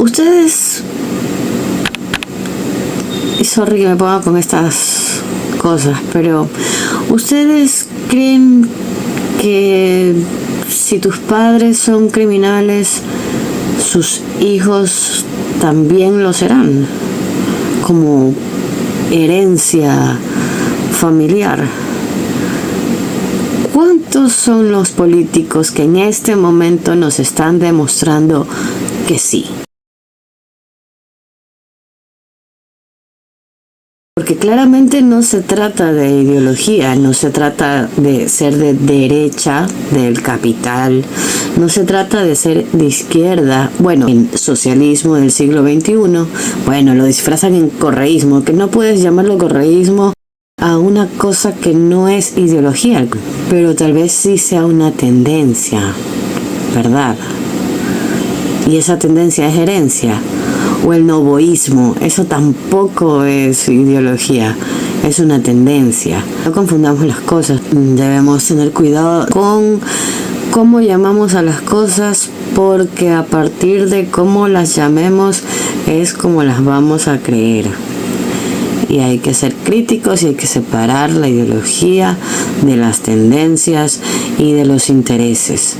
Ustedes, y sorry que me ponga con estas cosas, pero ¿ustedes creen que si tus padres son criminales, sus hijos también lo serán, como herencia familiar? ¿Cuántos son los políticos que en este momento nos están demostrando que sí? Porque claramente no se trata de ideología, no se trata de ser de derecha, del capital, no se trata de ser de izquierda. Bueno, el socialismo del siglo XXI, bueno, lo disfrazan en correísmo, que no puedes llamarlo correísmo a una cosa que no es ideología, pero tal vez sí sea una tendencia, ¿verdad? Y esa tendencia es herencia. O el novoísmo, eso tampoco es ideología, es una tendencia. No confundamos las cosas, debemos tener cuidado con cómo llamamos a las cosas, porque a partir de cómo las llamemos es como las vamos a creer. Y hay que ser críticos y hay que separar la ideología de las tendencias y de los intereses.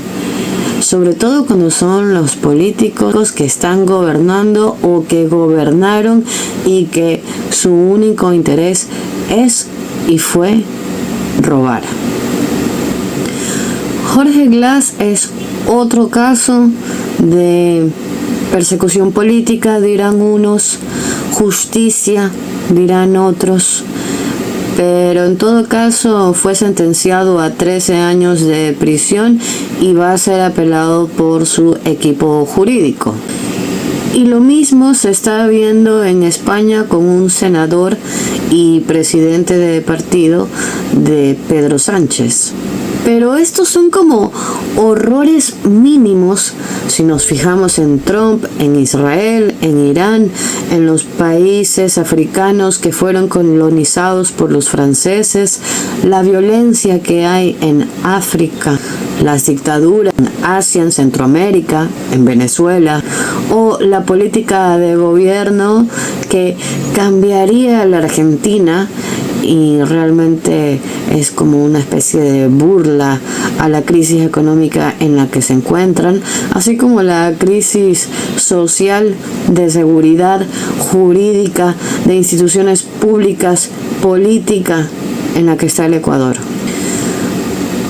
Sobre todo cuando son los políticos que están gobernando o que gobernaron y que su único interés es y fue robar. Jorge Glass es otro caso de persecución política, dirán unos, justicia, dirán otros. Pero en todo caso fue sentenciado a 13 años de prisión y va a ser apelado por su equipo jurídico. Y lo mismo se está viendo en España con un senador y presidente de partido de Pedro Sánchez. Pero estos son como horrores mínimos si nos fijamos en Trump, en Israel, en Irán, en los países africanos que fueron colonizados por los franceses, la violencia que hay en África, las dictaduras en Asia, en Centroamérica, en Venezuela, o la política de gobierno que cambiaría la Argentina. Y realmente es como una especie de burla a la crisis económica en la que se encuentran, así como la crisis social, de seguridad jurídica, de instituciones públicas, política en la que está el Ecuador.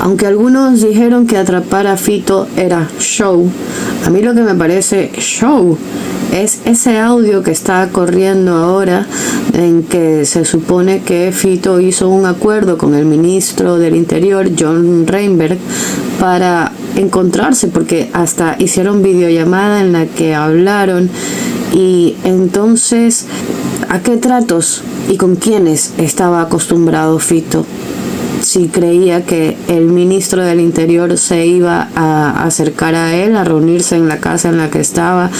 Aunque algunos dijeron que atrapar a Fito era show, a mí lo que me parece show es ese audio que está corriendo ahora en que se supone que Fito hizo un acuerdo con el ministro del Interior, John Reinberg, para encontrarse, porque hasta hicieron videollamada en la que hablaron. Y entonces, ¿a qué tratos y con quiénes estaba acostumbrado Fito? Si creía que el ministro del Interior se iba a acercar a él, a reunirse en la casa en la que estaba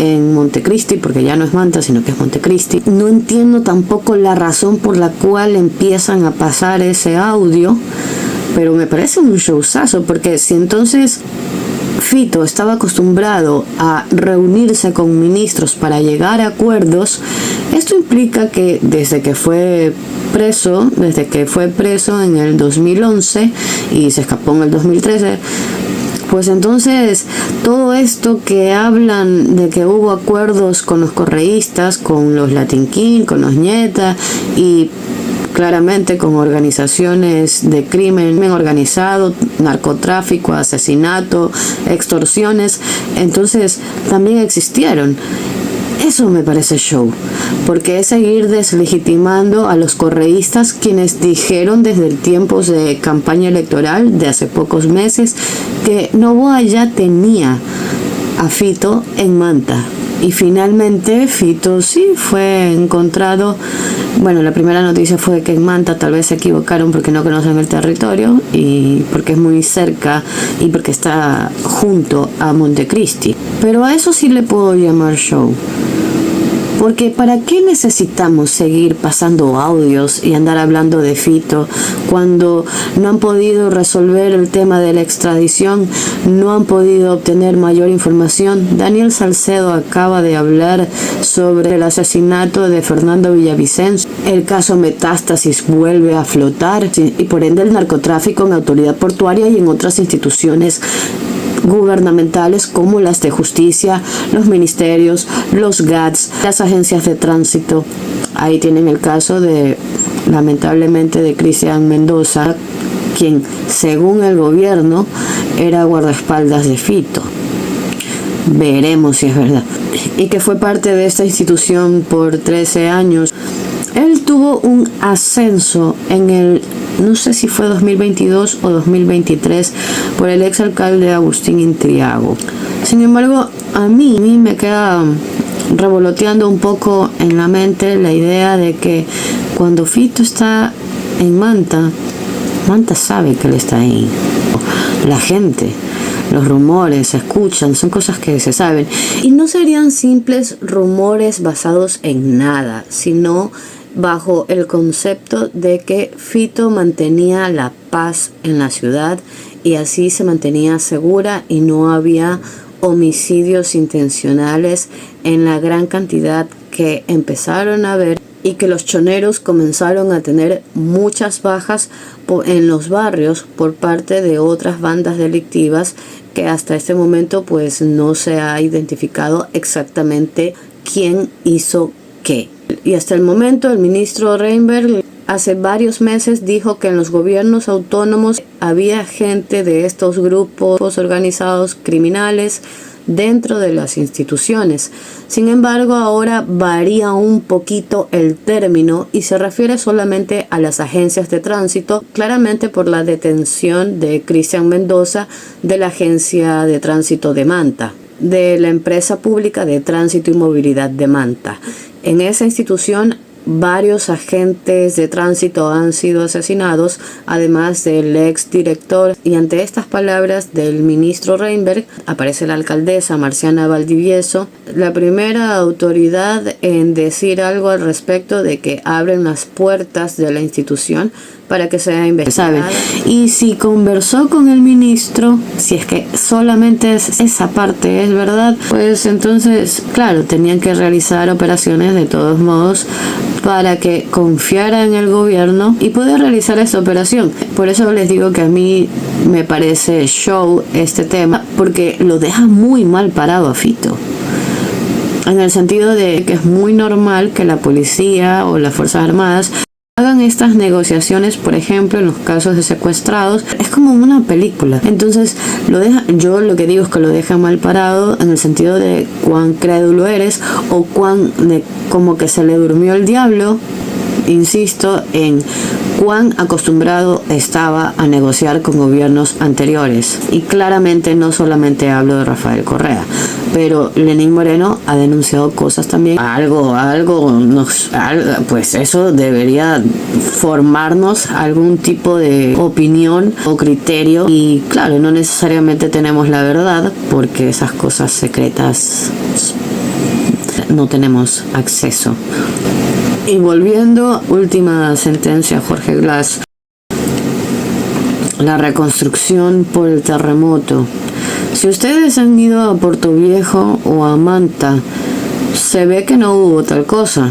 en Montecristi, porque ya no es Manta, sino que es Montecristi. No entiendo tampoco la razón por la cual empiezan a pasar ese audio, pero me parece un showzazo, porque si entonces Fito estaba acostumbrado a reunirse con ministros para llegar a acuerdos, esto implica que desde que fue preso en el 2011 y se escapó en el 2013, pues entonces todo esto que hablan de que hubo acuerdos con los correístas, con los Latin King, con los Ñeta y claramente con organizaciones de crimen organizado, narcotráfico, asesinato, extorsiones, entonces también existieron. Eso me parece show, porque es seguir deslegitimando a los correístas, quienes dijeron desde tiempos de campaña electoral de hace pocos meses que Noboa ya tenía a Fito en Manta. Y finalmente Fito sí fue encontrado. Bueno, la primera noticia fue que en Manta tal vez se equivocaron porque no conocen el territorio y porque es muy cerca y porque está junto a Montecristi. Pero a eso sí le puedo llamar show. Porque ¿para qué necesitamos seguir pasando audios y andar hablando de Fito cuando no han podido resolver el tema de la extradición, no han podido obtener mayor información? Daniel Salcedo acaba de hablar sobre el asesinato de Fernando Villavicencio. El caso Metástasis vuelve a flotar y por ende el narcotráfico en autoridad portuaria y en otras instituciones gubernamentales como las de justicia, los ministerios, los GATS, las agencias de tránsito. Ahí tienen el caso de, lamentablemente, de Cristian Mendoza, quien según el gobierno era guardaespaldas de Fito. Veremos si es verdad. Y que fue parte de esta institución por 13 años. Él tuvo un ascenso en el, no sé si fue 2022 o 2023, por el exalcalde Agustín Intriago. Sin embargo, a mí me queda revoloteando un poco en la mente la idea de que cuando Fito está en Manta, Manta sabe que él está ahí. La gente, los rumores se escuchan, son cosas que se saben. Y no serían simples rumores basados en nada, sino bajo el concepto de que Fito mantenía la paz en la ciudad y así se mantenía segura y no había homicidios intencionales en la gran cantidad que empezaron a ver, y que los choneros comenzaron a tener muchas bajas en los barrios por parte de otras bandas delictivas que hasta este momento pues no se ha identificado exactamente quién hizo qué. Y hasta el momento el ministro Reinberg hace varios meses dijo que en los gobiernos autónomos había gente de estos grupos organizados criminales dentro de las instituciones. Sin embargo, ahora varía un poquito el término y se refiere solamente a las agencias de tránsito, claramente por la detención de Cristian Mendoza de la Agencia de Tránsito de Manta, de la empresa pública de tránsito y movilidad de Manta. En esa institución varios agentes de tránsito han sido asesinados, además del ex director, y ante estas palabras del ministro Reinberg aparece la alcaldesa Marciana Valdivieso, la primera autoridad en decir algo al respecto de que abren las puertas de la institución para que sea investigada. Y si conversó con el ministro, si es que solamente esa parte es verdad, pues entonces, claro, tenían que realizar operaciones de todos modos para que confiara en el gobierno y poder realizar esta operación. Por eso les digo que a mí me parece show este tema, porque lo deja muy mal parado a Fito. En el sentido de que es muy normal que la policía o las Fuerzas Armadas hagan estas negociaciones, por ejemplo, en los casos de secuestrados. Es como una película. Entonces, yo lo que digo es que lo deja mal parado en el sentido de cuán crédulo eres o como que se le durmió el diablo. Insisto en cuán acostumbrado estaba a negociar con gobiernos anteriores. Y claramente no solamente hablo de Rafael Correa, pero Lenín Moreno ha denunciado cosas también. Pues eso debería formarnos algún tipo de opinión o criterio. Y claro, no necesariamente tenemos la verdad, porque esas cosas secretas no tenemos acceso. Y volviendo, última sentencia, Jorge Glass. La reconstrucción por el terremoto. Si ustedes han ido a Puerto Viejo o a Manta, se ve que no hubo tal cosa.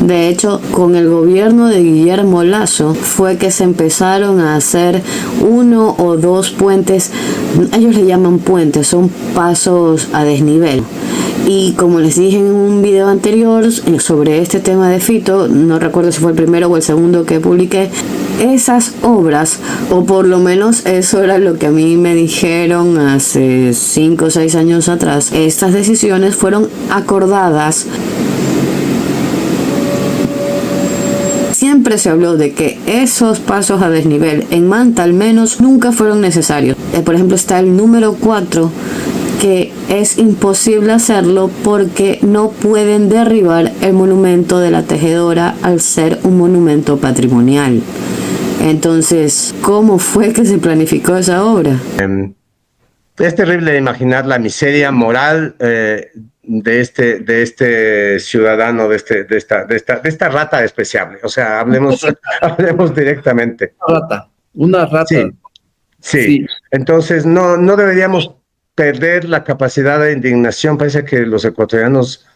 De hecho, con el gobierno de Guillermo Lasso fue que se empezaron a hacer 1 o 2 puentes. Ellos le llaman puentes, son pasos a desnivel. Y como les dije en un video anterior sobre este tema de Fito, no recuerdo si fue el primero o el segundo que publiqué, esas obras, o por lo menos eso era lo que a mí me dijeron hace 5 o 6 años atrás, estas decisiones fueron acordadas. Siempre se habló de que esos pasos a desnivel en Manta al menos nunca fueron necesarios. Por ejemplo, está el número 4, que es imposible hacerlo porque no pueden derribar el monumento de la tejedora al ser un monumento patrimonial. Entonces, ¿cómo fue que se planificó esa obra? Es terrible imaginar la miseria moral de este ciudadano, de esta rata despreciable. O sea, hablemos directamente. Una rata, Sí, sí. sí. Entonces, no deberíamos perder la capacidad de indignación. Parece que los ecuatorianos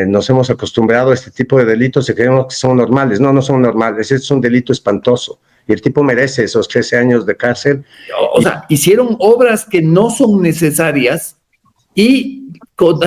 nos hemos acostumbrado a este tipo de delitos y creemos que son normales. No son normales. Es un delito espantoso. Y el tipo merece esos 13 años de cárcel. O sea, hicieron obras que no son necesarias y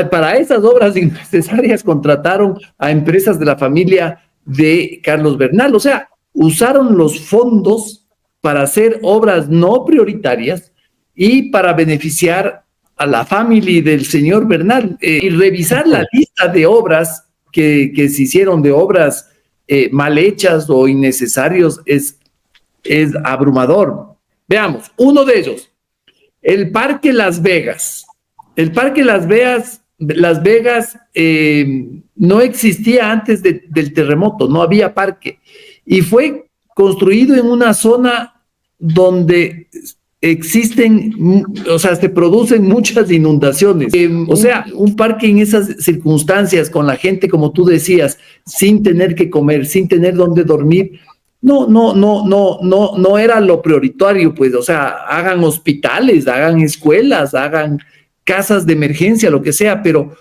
para esas obras innecesarias contrataron a empresas de la familia de Carlos Bernal. O sea, usaron los fondos para hacer obras no prioritarias y para beneficiar a la familia del señor Bernal. Y revisar la lista de obras que se hicieron, de obras mal hechas o innecesarios, es abrumador. Veamos, uno de ellos, el Parque Las Vegas. El Parque Las Vegas no existía antes del terremoto, no había parque. Y fue construido en una zona donde o sea, se producen muchas inundaciones. O sea, un parque en esas circunstancias, con la gente, como tú decías, sin tener que comer, sin tener dónde dormir, no era lo prioritario, pues. O sea, hagan hospitales, hagan escuelas, hagan casas de emergencia, lo que sea, pero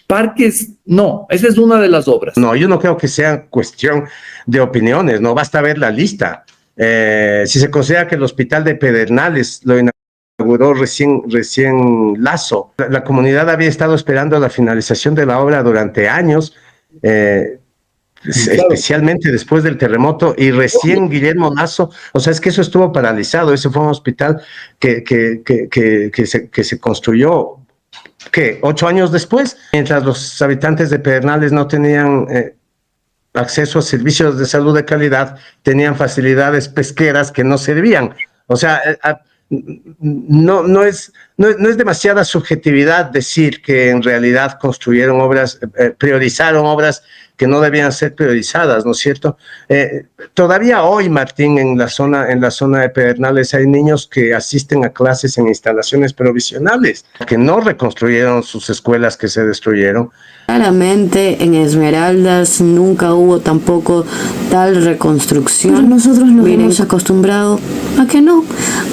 parques, no. Esa es una de las obras. No, yo no creo que sea cuestión de opiniones, no basta ver la lista. Si se considera que el hospital de Pedernales lo inauguró recién Lazo, la comunidad había estado esperando la finalización de la obra durante años, especialmente después del terremoto, y recién Guillermo Lazo, o sea, es que eso estuvo paralizado. Ese fue un hospital que se construyó, ¿qué? 8 años después, mientras los habitantes de Pedernales no tenían acceso a servicios de salud de calidad, tenían facilidades pesqueras que no servían. O sea, no es demasiada subjetividad decir que en realidad construyeron obras, priorizaron obras que no debían ser priorizadas, ¿no es cierto? Todavía hoy, Martín, en la zona de Pedernales hay niños que asisten a clases en instalaciones provisionales, que no reconstruyeron sus escuelas que se destruyeron. Claramente en Esmeraldas nunca hubo tampoco tal reconstrucción. Nosotros nos hemos acostumbrado a que no,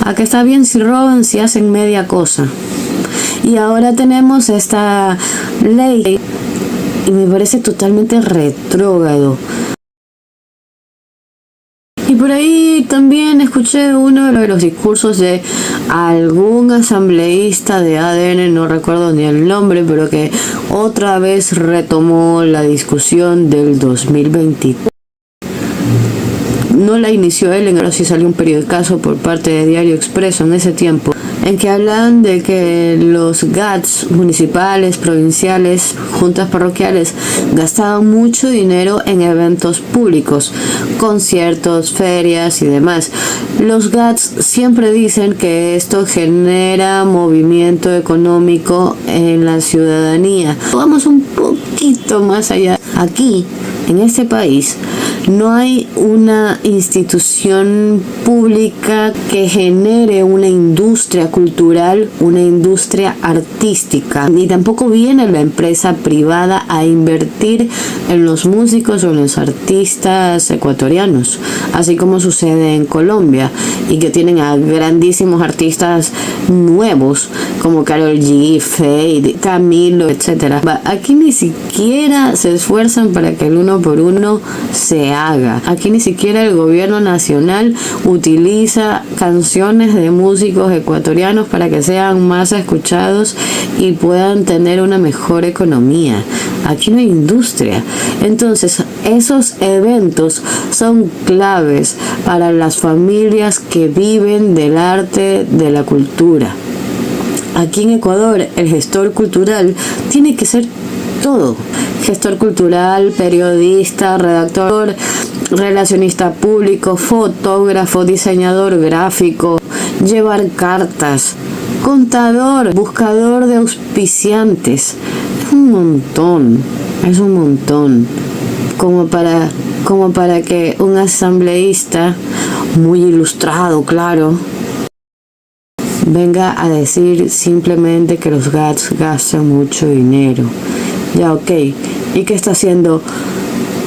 a que está bien si roban, si hacen media cosa. Y ahora tenemos esta ley y me parece totalmente retrógrado. Y por ahí también escuché uno de los discursos de algún asambleísta de ADN, no recuerdo ni el nombre, pero que otra vez retomó la discusión del 2023. No la inició él, pero sí salió un periodicazo por parte de Diario Expreso en ese tiempo, en que hablan de que los GATS municipales, provinciales, juntas parroquiales, gastaban mucho dinero en eventos públicos, conciertos, ferias y demás. Los GATS siempre dicen que esto genera movimiento económico en la ciudadanía. Vamos un poquito más allá. Aquí, en este país, no hay una institución pública que genere una industria cultural, una industria artística, ni tampoco viene la empresa privada a invertir en los músicos o en los artistas ecuatorianos, así como sucede en Colombia, y que tienen a grandísimos artistas nuevos como Karol G, Feid, Camilo, etc. Aquí ni siquiera se esfuerzan para que el uno por uno se haga. Aquí ni siquiera el gobierno nacional utiliza canciones de músicos ecuatorianos para que sean más escuchados y puedan tener una mejor economía. Aquí no hay industria. Entonces, esos eventos son claves para las familias que viven del arte, de la cultura. Aquí en Ecuador, el gestor cultural tiene que ser todo. Gestor cultural, periodista, redactor, relacionista público, fotógrafo, diseñador gráfico, llevar cartas, contador, buscador de auspiciantes. Es un montón. Como para que un asambleísta muy ilustrado, claro, venga a decir simplemente que los GATS gastan mucho dinero. Ya, ok. ¿Y qué está haciendo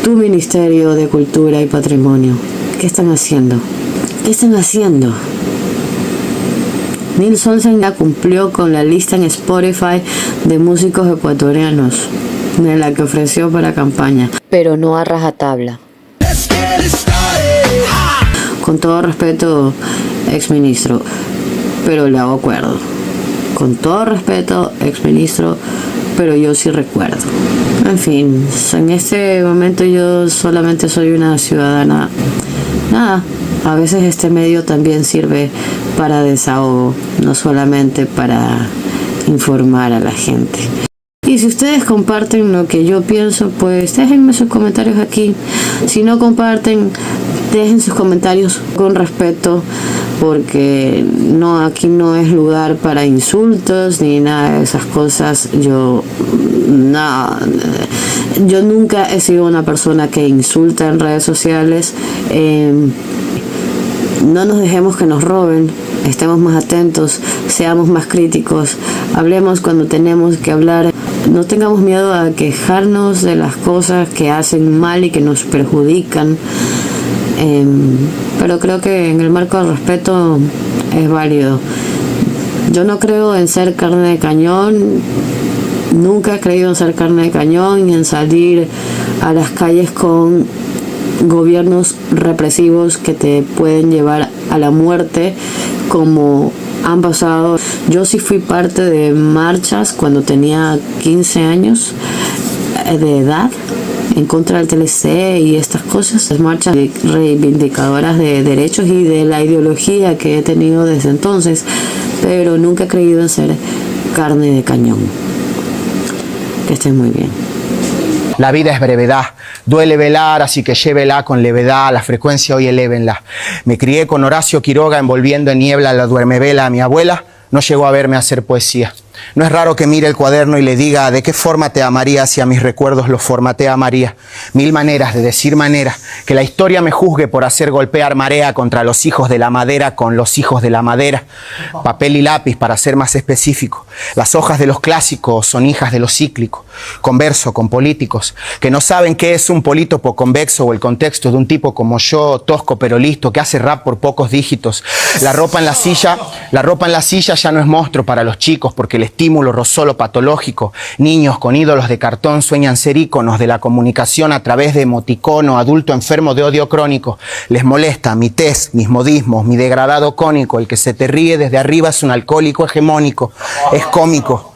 tu Ministerio de Cultura y Patrimonio? ¿Qué están haciendo? ¿Qué están haciendo? Nils Olsen ya cumplió con la lista en Spotify de músicos ecuatorianos de la que ofreció para campaña, pero no a rajatabla. Con todo respeto, exministro, pero le hago acuerdo. Con todo respeto, exministro, pero yo sí recuerdo. En fin, en este momento yo solamente soy una ciudadana. Nada, a veces este medio también sirve para desahogo, no solamente para informar a la gente. Y si ustedes comparten lo que yo pienso, pues déjenme sus comentarios aquí. Si no comparten, dejen sus comentarios con respeto, porque no, aquí no es lugar para insultos ni nada de esas cosas. Yo nunca he sido una persona que insulta en redes sociales. No nos dejemos que nos roben, estemos más atentos, seamos más críticos, hablemos cuando tenemos que hablar, no tengamos miedo a quejarnos de las cosas que hacen mal y que nos perjudican. Pero creo que en el marco del respeto es válido. Yo no creo en ser carne de cañón, nunca he creído en ser carne de cañón y en salir a las calles con gobiernos represivos que te pueden llevar a la muerte, como han pasado. Yo sí fui parte de marchas cuando tenía 15 años de edad en contra del TLC y estas cosas, marchas reivindicadoras de derechos y de la ideología que he tenido desde entonces, pero nunca he creído en ser carne de cañón. Que estén muy bien. La vida es brevedad, duele velar, así que llévela con levedad, la frecuencia hoy elévenla. Me crié con Horacio Quiroga envolviendo en niebla la duermevela a mi abuela, no llegó a verme hacer poesía. No es raro que mire el cuaderno y le diga de qué forma te amaría si a mis recuerdos los formatea María. Mil maneras de decir manera, que la historia me juzgue por hacer golpear marea contra los hijos de la madera con los hijos de la madera. Papel y lápiz para ser más específico. Las hojas de los clásicos son hijas de lo cíclico. Converso con políticos que no saben qué es un polítopo convexo o el contexto de un tipo como yo, tosco pero listo, que hace rap por pocos dígitos. La ropa en la silla ya no es monstruo para los chicos porque el estímulo rozó lo patológico. Niños con ídolos de cartón sueñan ser íconos de la comunicación a través de emoticono, adulto enfermo de odio crónico. Les molesta mi tez, mis modismos, mi degradado cónico. El que se te ríe desde arriba es un alcohólico hegemónico. Es cómico.